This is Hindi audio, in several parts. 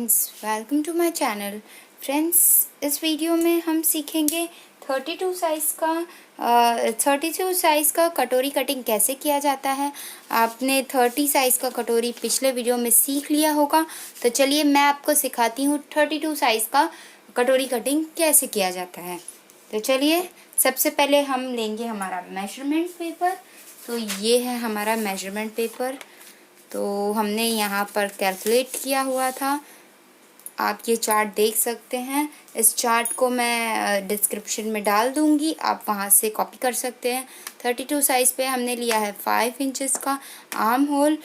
Friends, welcome to my channel. Friends, इस वीडियो में हम सीखेंगे 32 साइज़ का कटोरी कटिंग कैसे किया जाता है। आपने 30 साइज़ का कटोरी पिछले वीडियो में सीख लिया होगा, तो चलिए मैं आपको सिखाती हूँ 32 साइज़ का कटोरी कटिंग कैसे किया जाता है। तो चलिए सबसे पहले हम लेंगे हमारा मेजरमेंट पेपर। तो ये है हमारा मेजरमेंट पेपर। तो हमने यहाँ पर कैलकुलेट किया हुआ था, आप ये चार्ट देख सकते हैं। इस चार्ट को मैं डिस्क्रिप्शन में डाल दूँगी, आप वहाँ से कॉपी कर सकते हैं। 32 साइज़ पे हमने लिया है 5 इंचेस का आर्म होल,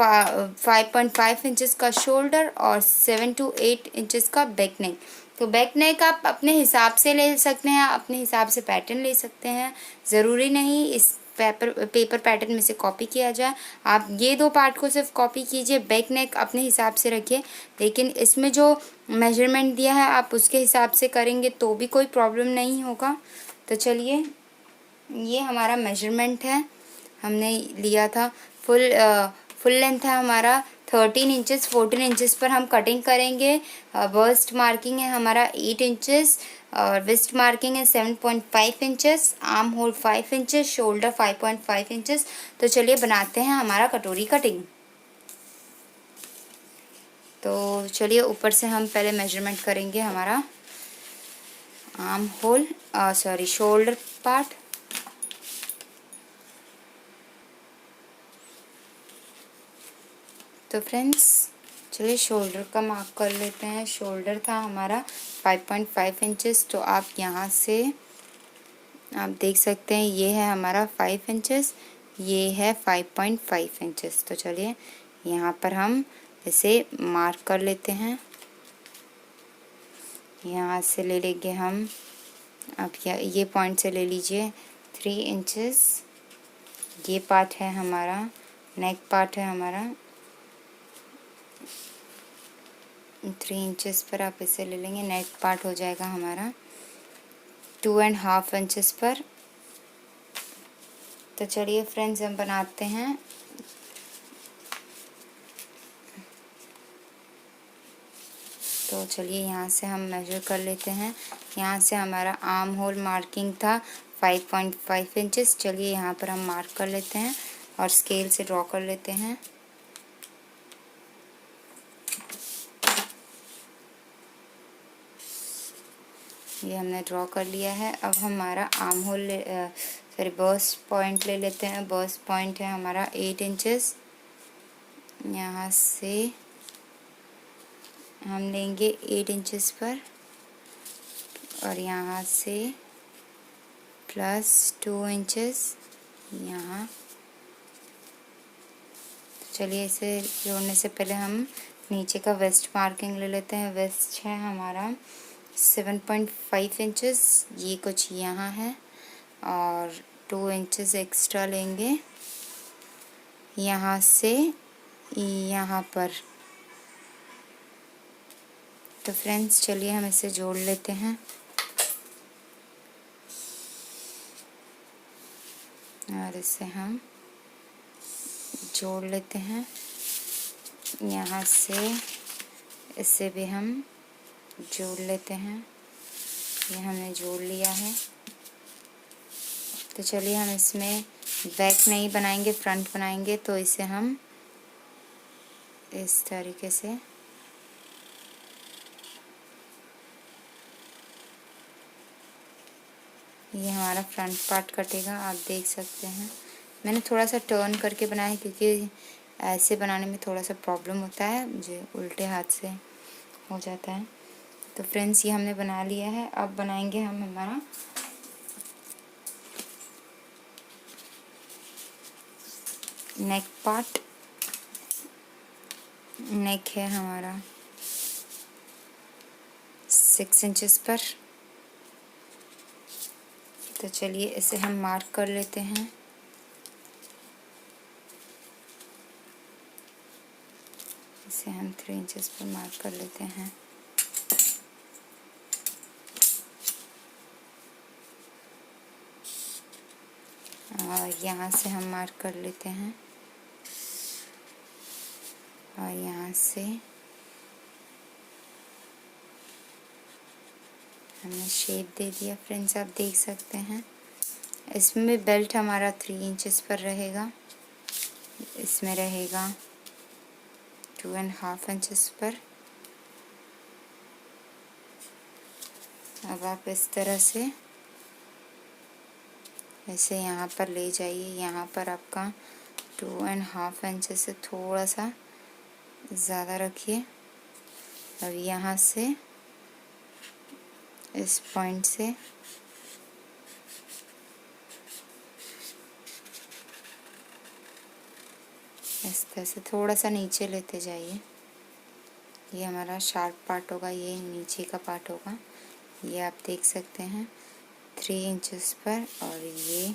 5.5 इंचेस का शोल्डर और 7 to 8 इंचेस का बैक नेक। तो बैक नेक आप अपने हिसाब से ले सकते हैं, अपने हिसाब से पैटर्न ले सकते हैं, ज़रूरी नहीं इस पेपर पैटर्न में से कॉपी किया जाए। आप ये दो पार्ट को सिर्फ कॉपी कीजिए, बैक नेक अपने हिसाब से रखिए, लेकिन इसमें जो मेजरमेंट दिया है आप उसके हिसाब से करेंगे तो भी कोई प्रॉब्लम नहीं होगा। तो चलिए, ये हमारा मेजरमेंट है, हमने लिया था। फुल लेंथ है हमारा 13 इंचेस। 14 इंचेस पर हम कटिंग करेंगे। बस्ट मार्किंग है हमारा 8 इंचेस और वेस्ट मार्किंग है 7.5 inches, arm hole 5 inches, shoulder 5.5 inches. तो चलिए बनाते हैं हमारा कटोरी कटिंग। तो चलिए ऊपर से हम पहले मेजरमेंट करेंगे हमारा आर्म होल शोल्डर पार्ट। तो फ्रेंड्स चलिए शोल्डर का मार्क कर लेते हैं। शोल्डर था हमारा 5.5 इंचेस। तो आप यहाँ से आप देख सकते हैं, ये है हमारा 5 इंचेस, ये है 5.5 इंचेस। तो चलिए यहाँ पर हम इसे मार्क कर लेते हैं। यहाँ से ले लेंगे हम, अब ये पॉइंट से ले लीजिए 3 इंचेस। ये पार्ट है हमारा, नेक पार्ट है हमारा 3 इंचेस पर आप इसे ले लेंगे। नेक पार्ट हो जाएगा हमारा 2.5 इंचेस पर। तो चलिए फ्रेंड्स हम बनाते हैं। तो चलिए यहाँ से हम मेजर कर लेते हैं। यहाँ से हमारा आर्म होल मार्किंग था 5.5 इंचेस। चलिए यहाँ पर हम मार्क कर लेते हैं और स्केल से ड्रॉ कर लेते हैं। ये हमने ड्रॉ कर लिया है। अब हमारा आर्म होल बर्स्ट पॉइंट ले लेते हैं। बर्स्ट पॉइंट है हमारा 8 इंचेस। यहाँ से हम लेंगे 8 इंचेस पर और यहाँ से +2 इंचेस यहाँ। चलिए इसे जोड़ने से पहले हम नीचे का वेस्ट मार्किंग ले लेते हैं। वेस्ट है हमारा 7.5 इंचेस, ये कुछ यहाँ है, और 2 इंचेस एक्स्ट्रा लेंगे यहाँ से यहाँ पर। तो फ्रेंड्स चलिए हम इसे जोड़ लेते हैं और इसे हम जोड़ लेते हैं। यहाँ से इसे भी हम जोड़ लेते हैं। ये हमने जोड़ लिया है। तो चलिए हम इसमें बैक नहीं बनाएंगे, फ्रंट बनाएंगे। तो इसे हम इस तरीके से ये हमारा फ्रंट पार्ट कटेगा, आप देख सकते हैं। मैंने थोड़ा सा टर्न करके बनाया है क्योंकि ऐसे बनाने में थोड़ा सा प्रॉब्लम होता है, मुझे उल्टे हाथ से हो जाता है। तो फ्रेंड्स ये हमने बना लिया है। अब बनाएंगे हम हमारा नेक पार्ट। नेक है हमारा 6 इंचेस पर। तो चलिए इसे हम मार्क कर लेते हैं। इसे हम 3 इंचेस पर मार्क कर लेते हैं। और यहाँ से हम मार्क कर लेते हैं और यहाँ से हमने शेप दे दिया फ्रेंड्स, आप देख सकते हैं। इसमें बेल्ट हमारा 3 इंचेस पर रहेगा, इसमें रहेगा 2.5 इंचेस पर। अब आप इस तरह से ऐसे यहाँ पर ले जाइए, यहाँ पर आपका 2.5 इंचेस से थोड़ा सा ज़्यादा रखिए। अब यहाँ से इस पॉइंट से इस तरह से थोड़ा सा नीचे लेते जाइए। ये हमारा शार्प पार्ट होगा, ये नीचे का पार्ट होगा। ये आप देख सकते हैं 3 इंचेस पर और ये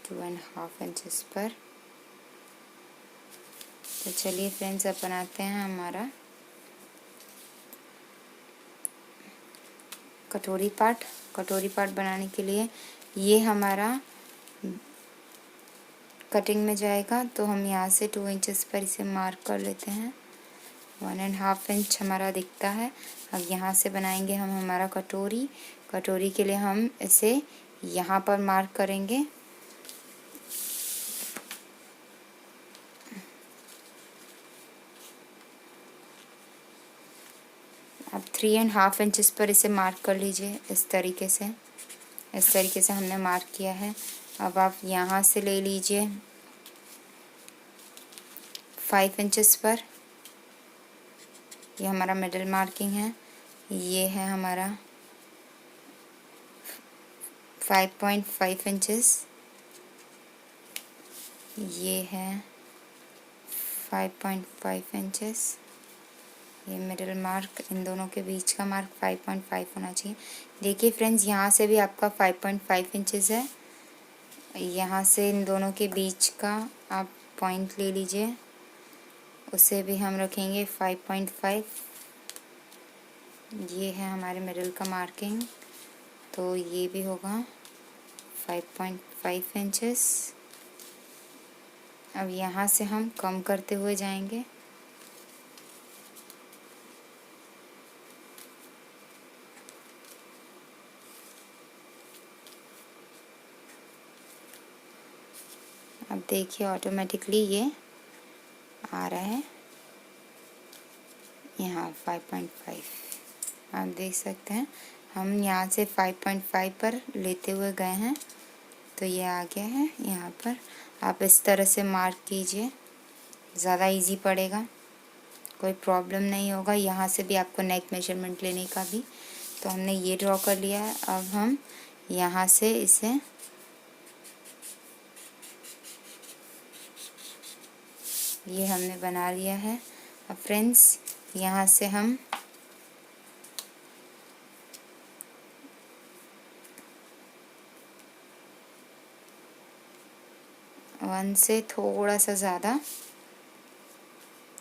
2.5 इंचेस पर। तो चलिए फ्रेंड्स, अब बनाते हैं हमारा कटोरी पार्ट। कटोरी पार्ट बनाने के लिए ये हमारा कटिंग में जाएगा, तो हम यहाँ से 2 इंचेस पर इसे मार्क कर लेते हैं। 1.5 इंच हमारा दिखता है। अब यहाँ से बनाएंगे हम हमारा कटोरी। कटोरी के लिए हम इसे यहाँ पर मार्क करेंगे। अब 3.5 इंचेस पर इसे मार्क कर लीजिए। इस तरीके से हमने मार्क किया है। अब आप यहाँ से ले लीजिए 5 इंचेस पर। ये हमारा मिडल मार्किंग है। ये है हमारा 5.5 इंचेस। ये है 5.5 इंचेस। ये मिडिल मार्क, इन दोनों के बीच का मार्क 5.5 होना चाहिए। देखिए फ्रेंड्स, यहाँ से भी आपका 5.5 इंचेस है। यहाँ से इन दोनों के बीच का आप पॉइंट ले लीजिए, उसे भी हम रखेंगे 5.5। ये है हमारे मिडिल का मार्किंग, तो ये भी होगा 5.5 इंचेस। अब यहाँ से हम कम करते हुए जाएंगे। अब देखिए ऑटोमेटिकली ये आ रहा है यहाँ 5.5। आप देख सकते हैं, हम यहाँ से 5.5 पर लेते हुए गए हैं, तो ये आ गया है यहाँ पर। आप इस तरह से मार्क कीजिए, ज़्यादा इजी पड़ेगा, कोई प्रॉब्लम नहीं होगा। यहाँ से भी आपको नेक मेजरमेंट लेने का भी, तो हमने ये ड्रॉ कर लिया है। अब हम यहाँ से इसे ये हमने बना लिया है। अब फ्रेंड्स, यहाँ से हम वन से थोड़ा सा ज़्यादा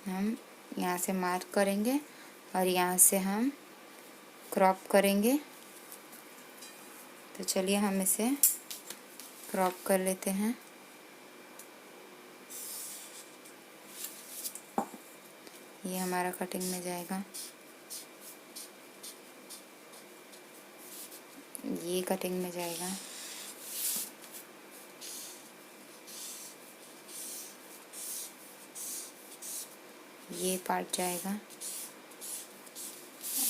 हम यहाँ से मार्क करेंगे और यहाँ से हम क्रॉप करेंगे। तो चलिए हम इसे क्रॉप कर लेते हैं। ये हमारा कटिंग में जाएगा, ये कटिंग में जाएगा। ये पार्ट जाएगा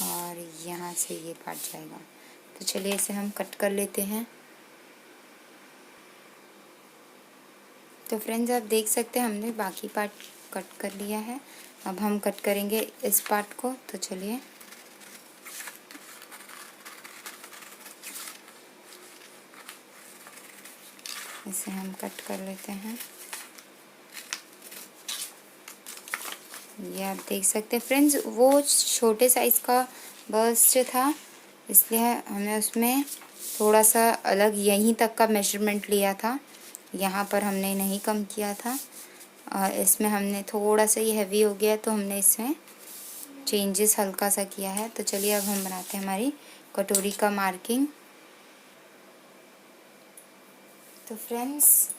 और यहाँ से ये पार्ट जाएगा। तो चलिए इसे हम कट कर लेते हैं। तो फ्रेंड्स, आप देख सकते हैं हमने बाकी पार्ट कट कर लिया है। अब हम कट करेंगे इस पार्ट को। तो चलिए इसे हम कट कर लेते हैं। ये आप देख सकते हैं फ्रेंड्स, वो छोटे साइज़ का बर्स्ट था, इसलिए हमने उसमें थोड़ा सा अलग यहीं तक का मेजरमेंट लिया था, यहाँ पर हमने नहीं कम किया था। और इसमें हमने थोड़ा सा ये हैवी हो गया, तो हमने इसमें चेंजेस हल्का सा किया है। तो चलिए अब हम बनाते हैं हमारी कटोरी का मार्किंग। तो फ्रेंड्स,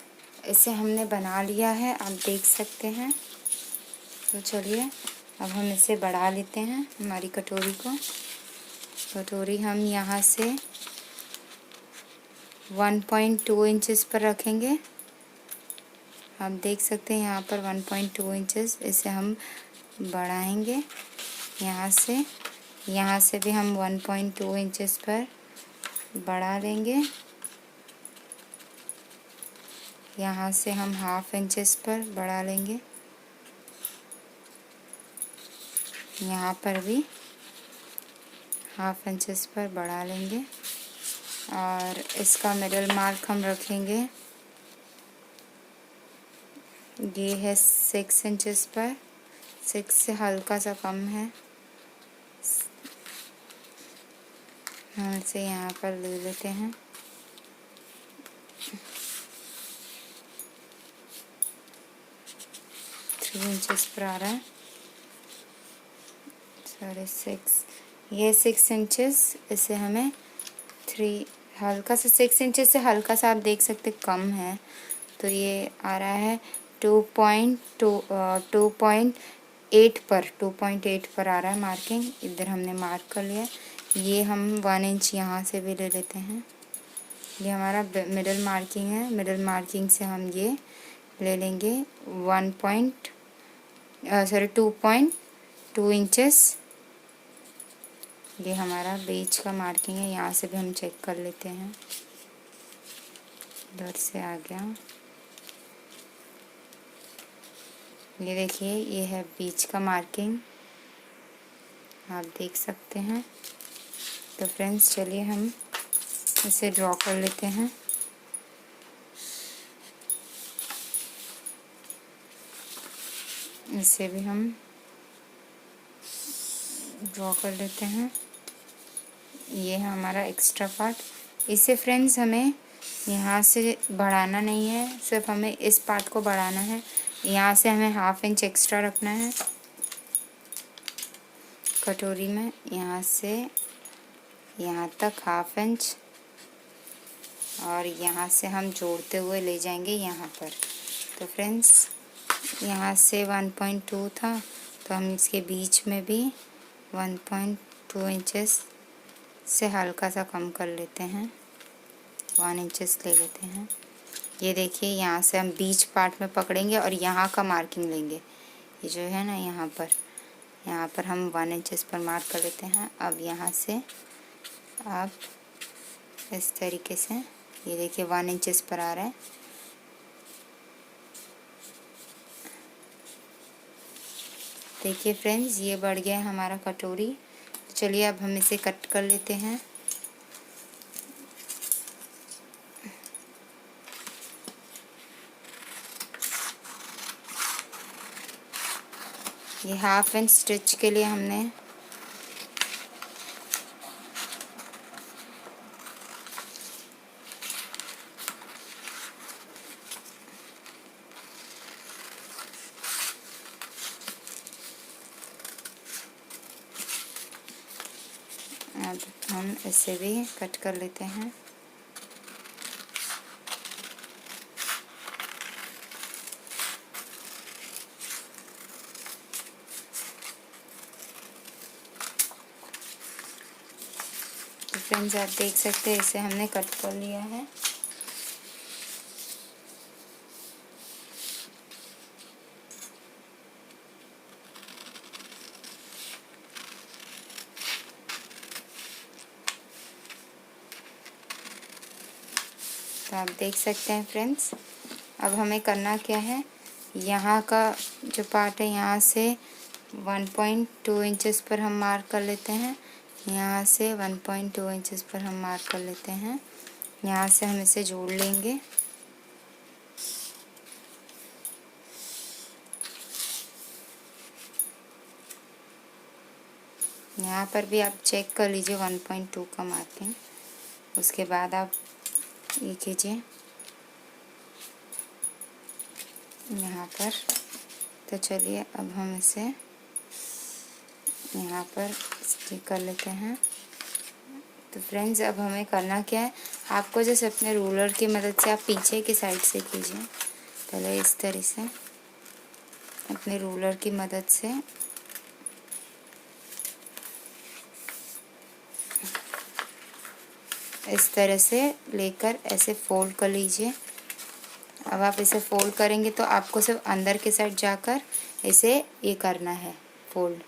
इसे हमने बना लिया है, आप देख सकते हैं। तो चलिए अब हम इसे बढ़ा लेते हैं हमारी कटोरी को। कटोरी हम यहाँ से 1.2 इंचेस पर रखेंगे। आप देख सकते हैं यहाँ पर 1.2 इंचेस, इसे हम बढ़ाएंगे यहाँ से भी हम 1.2 इंचेस पर बढ़ा देंगे। यहाँ से हम 1/2 इंचेस पर बढ़ा लेंगे। यहाँ पर भी 1/2 इंचेस पर बढ़ा लेंगे और इसका मिडल मार्क हम रखेंगे, ये है 6 इंचेस पर। 6 से हल्का सा कम है, हम इसे यहाँ पर ले लेते हैं। थ्री इंचेस पर आ रहा है, सॉरी 6, ये 6 इंचेस, इसे हमें हल्का सा 6 इंचेस से हल्का सा आप देख सकते कम है, तो ये आ रहा है 2.8 पर आ रहा है मार्किंग। इधर हमने मार्क कर लिया। ये हम 1 इंच यहाँ से भी ले लेते हैं। ये हमारा मिडल मार्किंग है। मिडल मार्किंग से हम ये ले लेंगे 2.2 इंचेस। ये हमारा बीच का मार्किंग है, यहाँ से भी हम चेक कर लेते हैं। इधर से आ गया, ये देखिए, ये है बीच का मार्किंग, आप देख सकते हैं। तो फ्रेंड्स चलिए हम इसे ड्रॉ कर लेते हैं। इसे भी हम ड्रॉ कर लेते हैं। ये है हमारा एक्स्ट्रा पार्ट। इसे फ्रेंड्स हमें यहाँ से बढ़ाना नहीं है, सिर्फ हमें इस पार्ट को बढ़ाना है। यहाँ से हमें 1/2 इंच एक्स्ट्रा रखना है कटोरी में, यहाँ से यहाँ तक 1/2 इंच, और यहाँ से हम जोड़ते हुए ले जाएंगे यहाँ पर। तो फ्रेंड्स यहाँ से 1.2 था, तो हम इसके बीच में भी 1.2 इंचेस से हल्का सा कम कर लेते हैं, 1 इंचेस ले लेते हैं। ये देखिए, यहाँ से हम बीच पार्ट में पकड़ेंगे और यहाँ का मार्किंग लेंगे। ये जो है ना, यहाँ पर हम 1 इंचेस पर मार्क कर लेते हैं। अब यहाँ से आप इस तरीके से, ये देखिए 1 इंचेस पर आ रहा है। देखिए फ्रेंड्स, ये बढ़ गया है हमारा कटोरी। चलिए अब हम इसे कट कर लेते हैं। ये 1/2 इंच स्टिच के लिए हमने अब हम इसे भी कट कर लेते हैं। तो फ्रेंड्स आप देख सकते हैं, इसे हमने कट कर लिया है। तो आप देख सकते हैं फ्रेंड्स, अब हमें करना क्या है, यहाँ का जो पार्ट है यहाँ से 1.2 इंचेस पर हम मार्क कर लेते हैं। यहाँ से 1.2 इंचेस पर हम मार्क कर लेते हैं। यहाँ से हम इसे जोड़ लेंगे। यहाँ पर भी आप चेक कर लीजिए 1.2 का मार्किंग, उसके बाद आप ये कीजिए यहाँ पर। तो चलिए अब हम इसे यहाँ पर स्टिक कर लेते हैं। तो फ्रेंड्स अब हमें करना क्या है, आपको जैसे अपने रूलर की मदद से आप पीछे की साइड से कीजिए। पहले इस तरह से अपने रूलर की मदद से इस तरह से लेकर ऐसे फोल्ड कर लीजिए। अब आप इसे फोल्ड करेंगे तो आपको सिर्फ अंदर के साइड जाकर इसे ये करना है फोल्ड।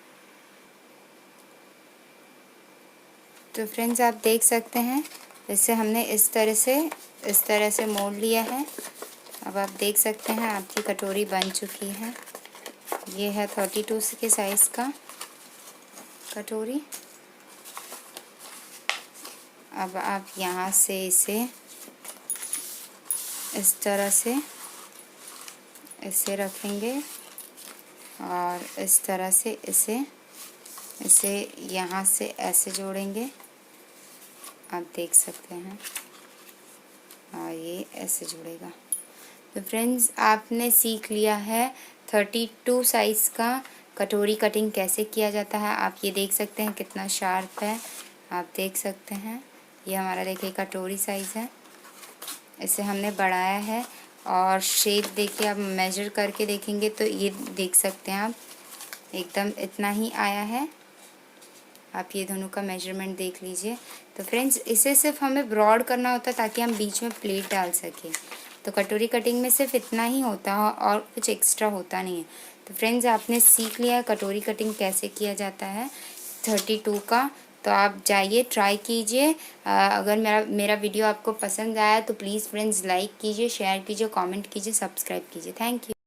तो फ्रेंड्स आप देख सकते हैं इसे हमने इस तरह से मोड़ लिया है। अब आप देख सकते हैं आपकी कटोरी बन चुकी है। ये है 32 के साइज़ का कटोरी। अब आप यहाँ से इसे इस तरह से इसे रखेंगे और इस तरह से इसे यहाँ से ऐसे जोड़ेंगे। आप देख सकते हैं ये ऐसे जुड़ेगा। तो फ्रेंड्स आपने सीख लिया है 32 साइज़ का कटोरी कटिंग कैसे किया जाता है। आप ये देख सकते हैं कितना शार्प है। आप देख सकते हैं ये हमारा देखिए कटोरी साइज़ है। इसे हमने बढ़ाया है और शेप देखिए आप मेजर करके देखेंगे तो ये देख सकते हैं आप एकदम इतना ही आया है। आप ये दोनों का मेजरमेंट देख लीजिए। तो फ्रेंड्स इसे सिर्फ हमें ब्रॉड करना होता है ताकि हम बीच में प्लेट डाल सकें। तो कटोरी कटिंग में सिर्फ इतना ही होता है और कुछ एक्स्ट्रा होता नहीं है। तो फ्रेंड्स आपने सीख लिया कटोरी कटिंग कैसे किया जाता है 32 का। तो आप जाइए ट्राई कीजिए। अगर मेरा वीडियो आपको पसंद आया तो प्लीज़ फ्रेंड्स लाइक कीजिए, शेयर कीजिए, कमेंट कीजिए, सब्सक्राइब कीजिए। Thank you.